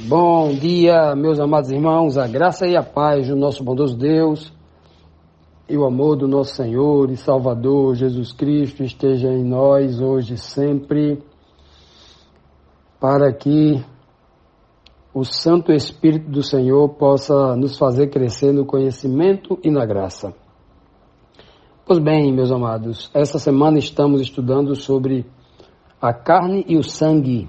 Bom dia, meus amados irmãos, a graça e a paz do nosso bondoso Deus e o amor do nosso Senhor e Salvador Jesus Cristo esteja em nós hoje e sempre, para que o Santo Espírito do Senhor possa nos fazer crescer no conhecimento e na graça. Pois bem, meus amados, essa semana estamos estudando sobre a carne e o sangue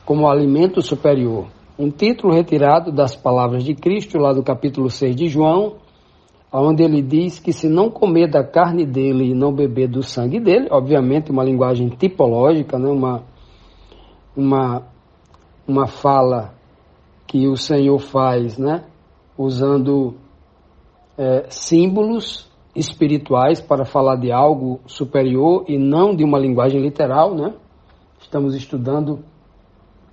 como alimento superior. Um título retirado das palavras de Cristo, lá do capítulo 6 de João, onde ele diz que se não comer da carne dele e não beber do sangue dele, obviamente uma linguagem tipológica, né? uma fala que o Senhor faz, né? Usando símbolos espirituais para falar de algo superior e não de uma linguagem literal, né? Estamos estudando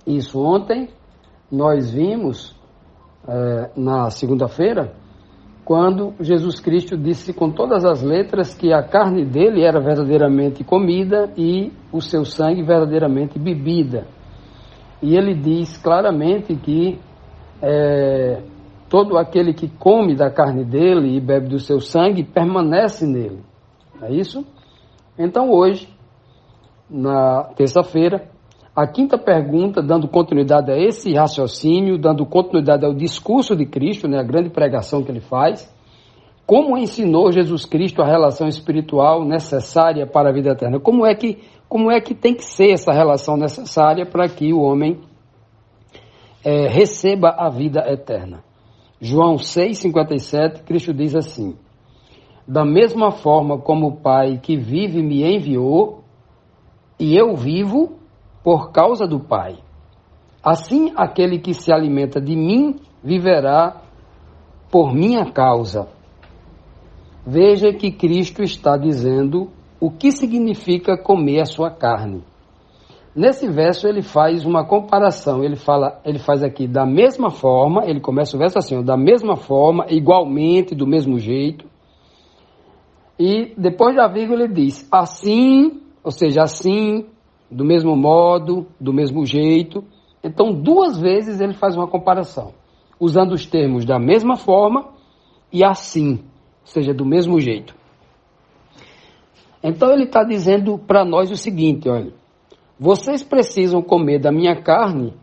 isso ontem. Nós vimos na segunda-feira, quando Jesus Cristo disse com todas as letras que a carne dele era verdadeiramente comida e o seu sangue verdadeiramente bebida. E ele diz claramente que todo aquele que come da carne dele e bebe do seu sangue permanece nele. É isso? Então hoje, na terça-feira, a quinta pergunta, dando continuidade a esse raciocínio, dando continuidade ao discurso de Cristo, né, a grande pregação que ele faz, como ensinou Jesus Cristo a relação espiritual necessária para a vida eterna? Como é que tem que ser essa relação necessária para que o homem receba a vida eterna? João 6,57, Cristo diz assim: da mesma forma como o Pai que vive me enviou, e eu vivo por causa do Pai, assim aquele que se alimenta de mim viverá por minha causa. Veja que Cristo está dizendo o que significa comer a sua carne. Nesse verso ele faz uma comparação, ele faz aqui da mesma forma, ele começa o verso assim, da mesma forma, igualmente, do mesmo jeito, e depois da vírgula ele diz, assim, ou seja, assim, do mesmo modo, do mesmo jeito. Então, duas vezes ele faz uma comparação, usando os termos da mesma forma e assim, ou seja, do mesmo jeito. Então, ele está dizendo para nós o seguinte, olha, vocês precisam comer da minha carne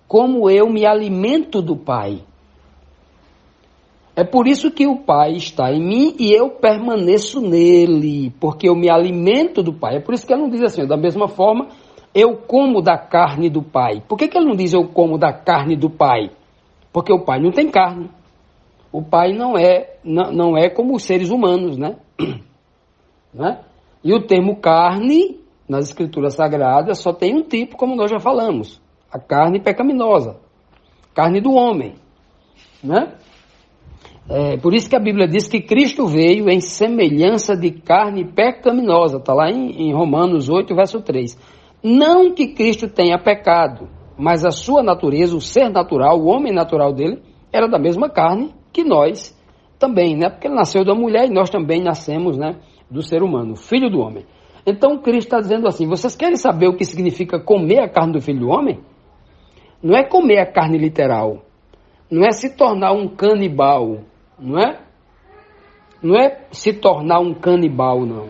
como eu me alimento do Pai. É por isso que o Pai está em mim e eu permaneço nele, porque eu me alimento do Pai. É por isso que ele não diz assim, da mesma forma, eu como da carne do Pai. Por que ele não diz eu como da carne do Pai? Porque o Pai não tem carne. O Pai não é como os seres humanos, né? E o termo carne, nas Escrituras Sagradas, só tem um tipo, como nós já falamos. A carne pecaminosa. Carne do homem, né? Por isso que a Bíblia diz que Cristo veio em semelhança de carne pecaminosa. Está lá em Romanos 8, verso 3. Não que Cristo tenha pecado, mas a sua natureza, o ser natural, o homem natural dele, era da mesma carne que nós também, né? Porque ele nasceu da mulher e nós também nascemos, né, do ser humano, filho do homem. Então Cristo está dizendo assim, vocês querem saber o que significa comer a carne do filho do homem? Não é comer a carne literal, não é se tornar um canibal, não é? Não é se tornar um canibal, não.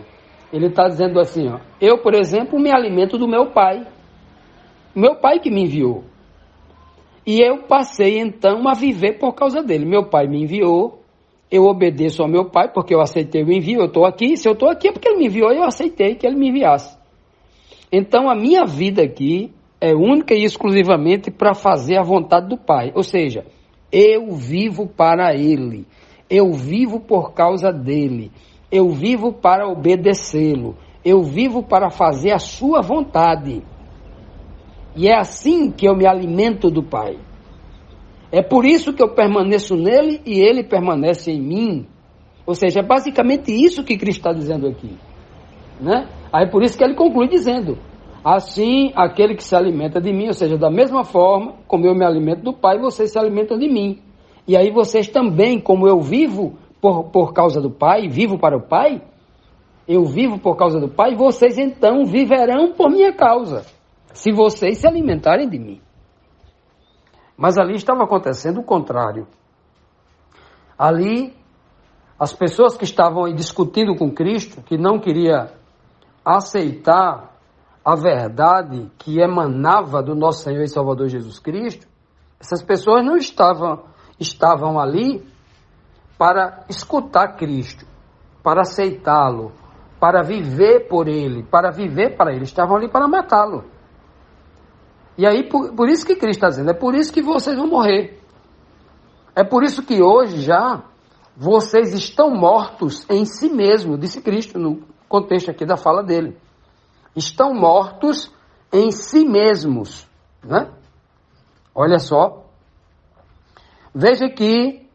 Ele está dizendo assim, ó, eu, por exemplo, me alimento do meu pai. Meu pai que me enviou. E eu passei, então, a viver por causa dele. Meu pai me enviou, eu obedeço ao meu pai, porque eu aceitei o envio, eu estou aqui. Se eu estou aqui é porque ele me enviou, eu aceitei que ele me enviasse. Então, a minha vida aqui é única e exclusivamente para fazer a vontade do Pai. Ou seja, eu vivo para ele. Eu vivo por causa dele. Eu vivo para obedecê-lo. Eu vivo para fazer a sua vontade. E é assim que eu me alimento do Pai. É por isso que eu permaneço nele e ele permanece em mim. Ou seja, é basicamente isso que Cristo está dizendo aqui, né? Aí por isso que ele conclui dizendo, assim aquele que se alimenta de mim, ou seja, da mesma forma como eu me alimento do Pai, vocês se alimentam de mim. E aí vocês também, como eu vivo por causa do Pai, vivo para o Pai, eu vivo por causa do Pai, vocês então viverão por minha causa, se vocês se alimentarem de mim. Mas ali estava acontecendo o contrário. Ali, as pessoas que estavam aí discutindo com Cristo, que não queria aceitar a verdade que emanava do nosso Senhor e Salvador Jesus Cristo, essas pessoas não estavam ali para escutar Cristo, para aceitá-lo, para viver por Ele, para viver para Ele. Estavam ali para matá-lo. E aí, por isso que Cristo está dizendo, é por isso que vocês vão morrer. É por isso que hoje já vocês estão mortos em si mesmo, disse Cristo no contexto aqui da fala dele. Estão mortos em si mesmos, né? Olha só. Veja que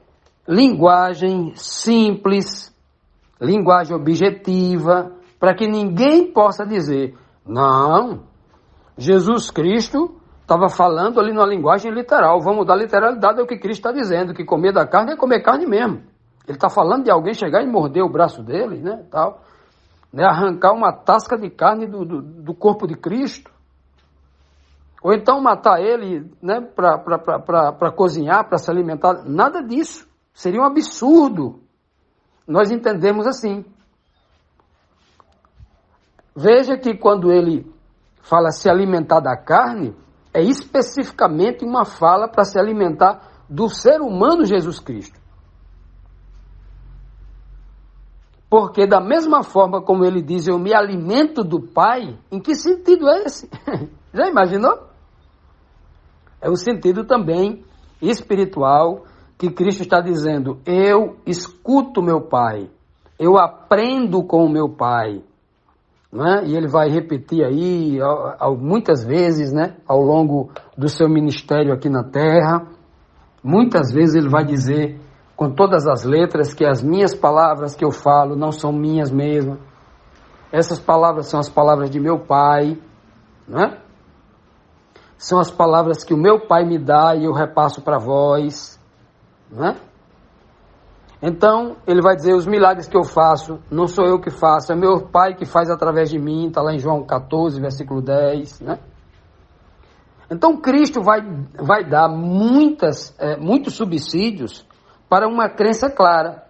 linguagem simples, linguagem objetiva, para que ninguém possa dizer, não, Jesus Cristo estava falando ali numa linguagem literal, vamos dar literalidade ao que Cristo está dizendo, que comer da carne é comer carne mesmo. Ele está falando de alguém chegar e morder o braço dele, né, tal, né, arrancar uma tasca de carne do corpo de Cristo, ou então matar ele, né, para cozinhar, para se alimentar, nada disso, seria um absurdo. Nós entendemos assim. Veja que quando ele fala se alimentar da carne, é especificamente uma fala para se alimentar do ser humano Jesus Cristo. Porque da mesma forma como ele diz, eu me alimento do Pai, em que sentido é esse? Já imaginou? É o sentido também espiritual que Cristo está dizendo, eu escuto meu Pai, eu aprendo com o meu Pai. Né? E ele vai repetir aí muitas vezes, né, ao longo do seu ministério aqui na terra. Muitas vezes ele vai dizer com todas as letras que as minhas palavras que eu falo não são minhas mesmas. Essas palavras são as palavras de meu Pai, né? São as palavras que o meu Pai me dá e eu repasso para vós, né? Então, ele vai dizer, os milagres que eu faço, não sou eu que faço, é meu Pai que faz através de mim, está lá em João 14, versículo 10, né? Então, Cristo vai dar muitos subsídios para uma crença clara.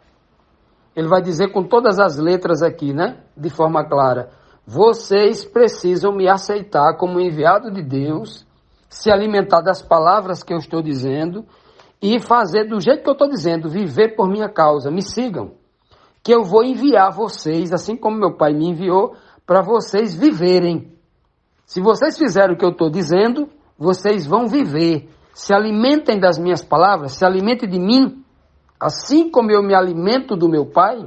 Ele vai dizer com todas as letras aqui, né? De forma clara, vocês precisam me aceitar como enviado de Deus, se alimentar das palavras que eu estou dizendo, e fazer do jeito que eu estou dizendo, viver por minha causa, me sigam, que eu vou enviar vocês, assim como meu Pai me enviou, para vocês viverem. Se vocês fizerem o que eu estou dizendo, vocês vão viver, se alimentem das minhas palavras, se alimentem de mim, assim como eu me alimento do meu Pai.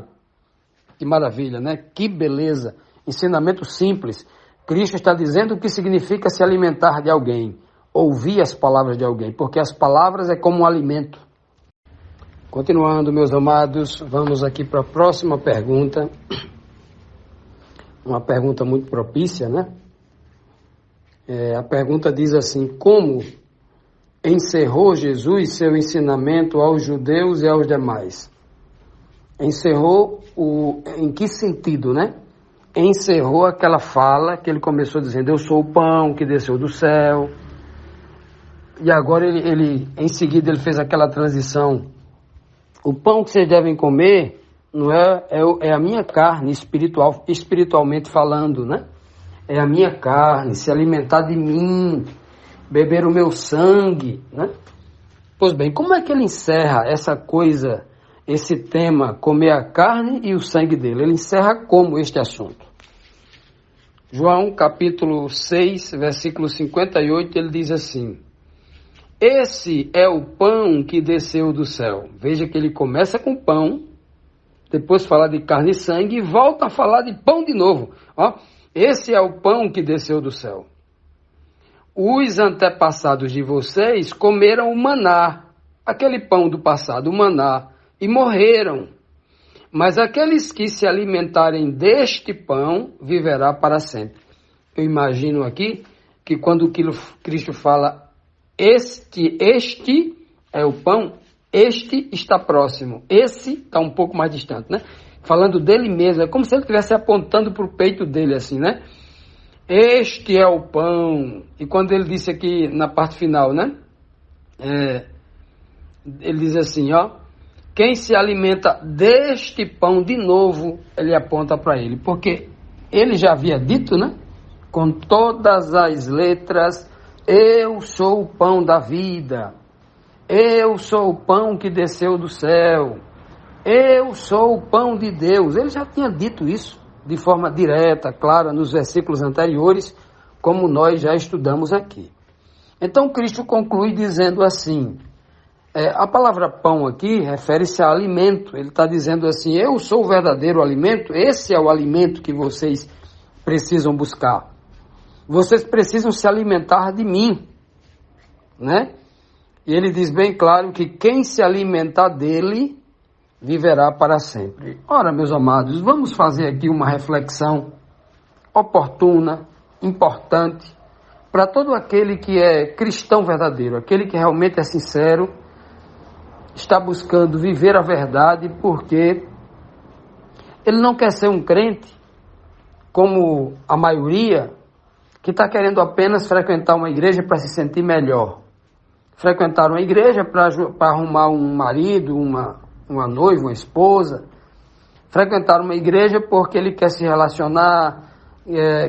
Que maravilha, né? Que beleza, ensinamento simples. Cristo está dizendo o que significa se alimentar de alguém, ouvir as palavras de alguém, porque as palavras é como um alimento. Continuando, meus amados, vamos aqui para a próxima pergunta. Uma pergunta muito propícia, né? A pergunta diz assim, como encerrou Jesus seu ensinamento aos judeus e aos demais? Encerrou em que sentido, né? Encerrou aquela fala que ele começou dizendo, eu sou o pão que desceu do céu. E agora ele em seguida ele fez aquela transição. O pão que vocês devem comer não é a minha carne espiritualmente falando, né? É a minha carne, se alimentar de mim, beber o meu sangue, né? Pois bem, como é que ele encerra essa coisa, esse tema, comer a carne e o sangue dele? Ele encerra como este assunto? João capítulo 6, versículo 58, ele diz assim, esse é o pão que desceu do céu. Veja que ele começa com pão, depois fala de carne e sangue e volta a falar de pão de novo. Ó, esse é o pão que desceu do céu. Os antepassados de vocês comeram o maná, aquele pão do passado, o maná, e morreram. Mas aqueles que se alimentarem deste pão, viverá para sempre. Eu imagino aqui que quando Cristo fala este é o pão, este está próximo, esse está um pouco mais distante, né? Falando dele mesmo, é como se ele estivesse apontando para o peito dele assim, né? Este é o pão. E quando ele disse aqui na parte final, né? Ele diz assim, ó, quem se alimenta deste pão de novo, ele aponta para ele, porque ele já havia dito, né, com todas as letras, eu sou o pão da vida, eu sou o pão que desceu do céu, eu sou o pão de Deus. Ele já tinha dito isso de forma direta, clara, nos versículos anteriores, como nós já estudamos aqui. Então Cristo conclui dizendo assim, a palavra pão aqui refere-se a alimento. Ele está dizendo assim, eu sou o verdadeiro alimento, esse é o alimento que vocês precisam buscar. Vocês precisam se alimentar de mim, né? E ele diz bem claro que quem se alimentar dele viverá para sempre. Ora, meus amados, vamos fazer aqui uma reflexão oportuna, importante, para todo aquele que é cristão verdadeiro, aquele que realmente é sincero, está buscando viver a verdade, porque ele não quer ser um crente, como a maioria, que está querendo apenas frequentar uma igreja para se sentir melhor. Frequentar uma igreja para arrumar um marido, uma noiva, uma esposa. Frequentar uma igreja porque ele quer se relacionar,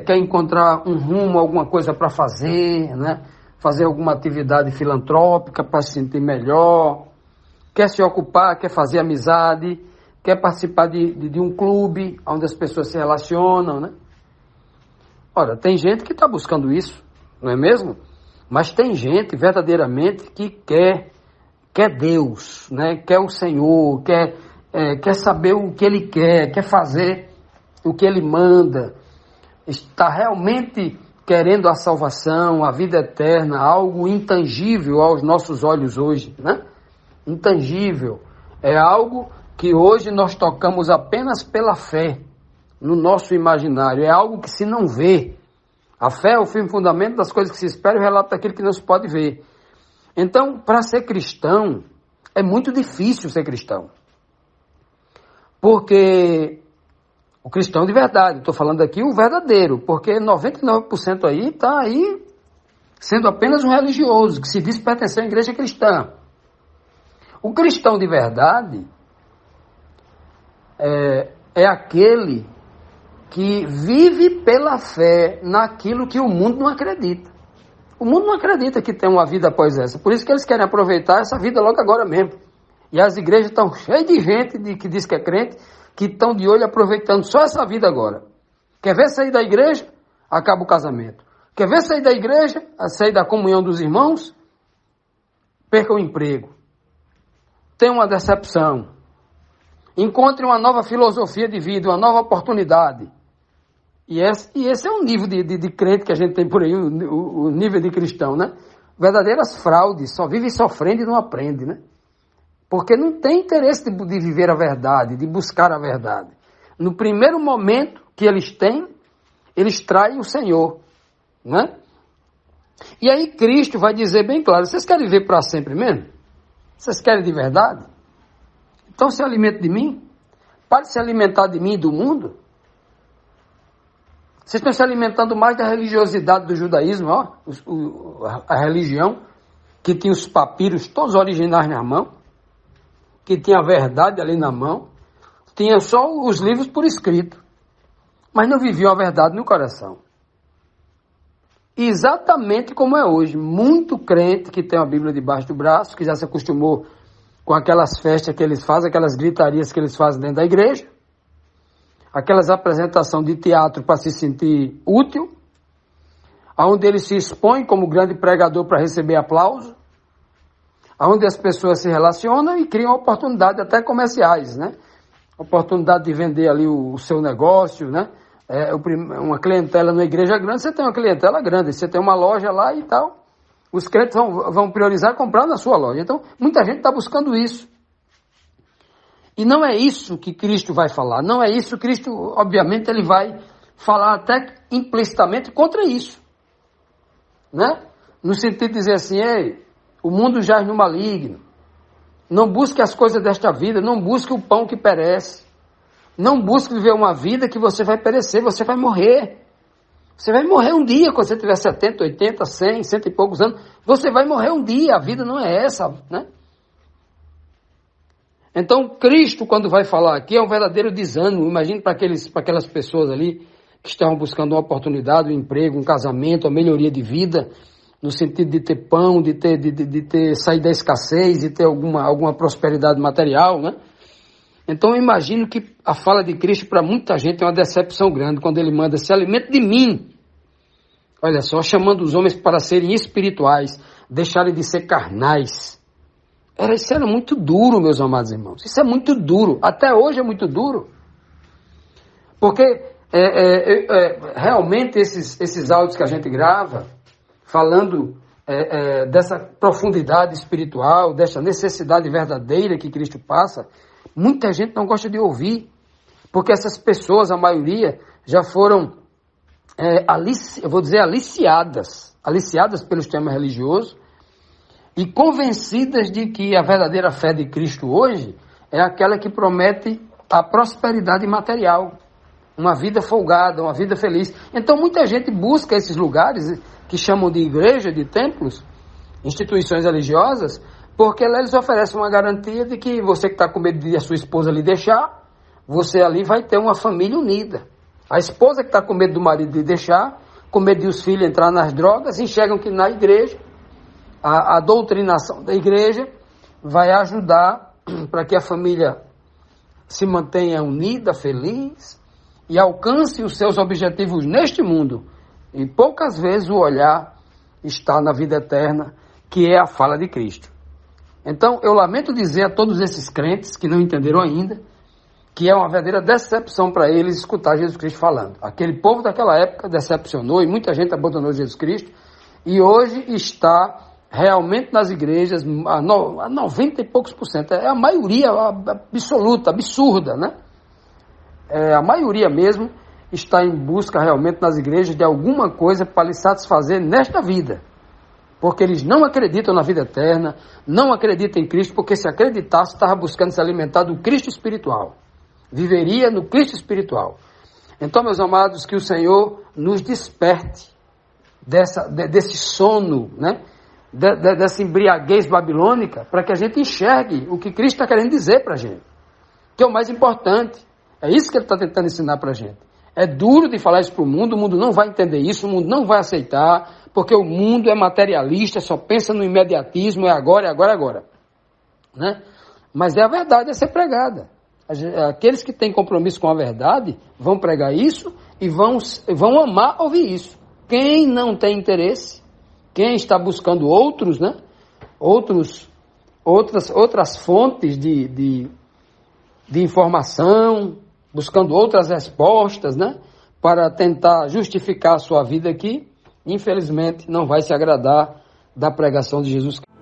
quer encontrar um rumo, alguma coisa para fazer, né? Fazer alguma atividade filantrópica para se sentir melhor. Quer se ocupar, quer fazer amizade, quer participar de um clube onde as pessoas se relacionam, né? Ora, tem gente que está buscando isso, não é mesmo? Mas tem gente verdadeiramente que quer Deus, né? Quer o Senhor, quer saber o que Ele quer fazer o que Ele manda, está realmente querendo a salvação, a vida eterna, algo intangível aos nossos olhos hoje, né? Intangível, é algo que hoje nós tocamos apenas pela fé, no nosso imaginário, é algo que se não vê. A fé é o firme fundamento das coisas que se esperam e o relato daquilo que não se pode ver. Então, para ser cristão, é muito difícil ser cristão. Porque o cristão de verdade, estou falando aqui o verdadeiro, porque 99% aí está aí sendo apenas um religioso, que se diz pertencer à igreja cristã. O cristão de verdade é aquele que vive pela fé naquilo que o mundo não acredita. O mundo não acredita que tem uma vida após essa. Por isso que eles querem aproveitar essa vida logo agora mesmo. E as igrejas estão cheias de gente que diz que é crente, que estão de olho aproveitando só essa vida agora. Quer ver sair da igreja? Acaba o casamento. Quer ver sair da igreja? Sair da comunhão dos irmãos? Perca o emprego. Tem uma decepção. Encontre uma nova filosofia de vida, uma nova oportunidade. E esse é o nível de crente que a gente tem por aí, o nível de cristão, né? Verdadeiras fraudes, só vive sofrendo e não aprende, né? Porque não tem interesse de viver a verdade, de buscar a verdade. No primeiro momento que eles têm, eles traem o Senhor, né? E aí Cristo vai dizer bem claro, vocês querem viver para sempre mesmo? Vocês querem de verdade? Então se alimente de mim. Pare de se alimentar de mim e do mundo. Vocês estão se alimentando mais da religiosidade do judaísmo, ó, a religião, que tinha os papiros todos originais na mão, que tinha a verdade ali na mão, tinha só os livros por escrito, mas não viviam a verdade no coração. Exatamente como é hoje, muito crente que tem a Bíblia debaixo do braço, que já se acostumou com aquelas festas que eles fazem, aquelas gritarias que eles fazem dentro da igreja, aquelas apresentações de teatro para se sentir útil, onde ele se expõe como grande pregador para receber aplauso, onde as pessoas se relacionam e criam oportunidades até comerciais, né? Oportunidade de vender ali o seu negócio, né? Uma clientela na igreja grande, você tem uma clientela grande, você tem uma loja lá e tal, os crentes vão priorizar comprar na sua loja. Então, muita gente está buscando isso. E não é isso que Cristo vai falar, não é isso. Cristo, obviamente, ele vai falar até implicitamente contra isso, né? No sentido de dizer assim, ei, o mundo jaz no maligno, não busque as coisas desta vida, não busque o pão que perece, não busque viver uma vida que você vai perecer, você vai morrer. Você vai morrer um dia, quando você tiver 70, 80, 100, cento e poucos anos. Você vai morrer um dia, a vida não é essa, né? Então, Cristo, quando vai falar aqui, é um verdadeiro desânimo. Imagine para aquelas pessoas ali que estavam buscando uma oportunidade, um emprego, um casamento, uma melhoria de vida, no sentido de ter pão, de ter sair da escassez, de ter alguma prosperidade material, né? Então eu imagino que a fala de Cristo para muita gente é uma decepção grande, quando ele manda: se alimente de mim. Olha só, chamando os homens para serem espirituais, deixarem de ser carnais. Isso era muito duro, meus amados irmãos. Isso é muito duro. Até hoje é muito duro. Porque realmente esses áudios que a gente grava, falando dessa profundidade espiritual, dessa necessidade verdadeira que Cristo passa, muita gente não gosta de ouvir, porque essas pessoas, a maioria, já foram, aliciadas pelo sistema religioso e convencidas de que a verdadeira fé de Cristo hoje é aquela que promete a prosperidade material, uma vida folgada, uma vida feliz. Então muita gente busca esses lugares que chamam de igreja, de templos, instituições religiosas, porque lá eles oferecem uma garantia de que você que está com medo de a sua esposa lhe deixar, você ali vai ter uma família unida. A esposa que está com medo do marido lhe deixar, com medo de os filhos entrar nas drogas, enxergam que na igreja, a doutrinação da igreja vai ajudar para que a família se mantenha unida, feliz, e alcance os seus objetivos neste mundo. E poucas vezes o olhar está na vida eterna, que é a fala de Cristo. Então, eu lamento dizer a todos esses crentes que não entenderam ainda, que é uma verdadeira decepção para eles escutar Jesus Cristo falando. Aquele povo daquela época decepcionou e muita gente abandonou Jesus Cristo, e hoje está realmente nas igrejas, a 90 e poucos por cento, é a maioria absoluta, absurda, né? A maioria mesmo está em busca realmente nas igrejas de alguma coisa para lhe satisfazer nesta vida. Porque eles não acreditam na vida eterna, não acreditam em Cristo, porque se acreditasse, estava buscando se alimentar do Cristo espiritual. Viveria no Cristo espiritual. Então, meus amados, que o Senhor nos desperte desse sono, né? Dessa embriaguez babilônica, para que a gente enxergue o que Cristo está querendo dizer para a gente, que é o mais importante. É isso que ele está tentando ensinar para a gente. É duro de falar isso para o mundo não vai entender isso, o mundo não vai aceitar, porque o mundo é materialista, só pensa no imediatismo, é agora, né? Mas é a verdade a ser pregada. Aqueles que têm compromisso com a verdade vão pregar isso e vão amar ouvir isso. Quem não tem interesse, quem está buscando outros, né? Outras fontes de informação, buscando outras respostas, né? Para tentar justificar a sua vida aqui, infelizmente não vai se agradar da pregação de Jesus Cristo.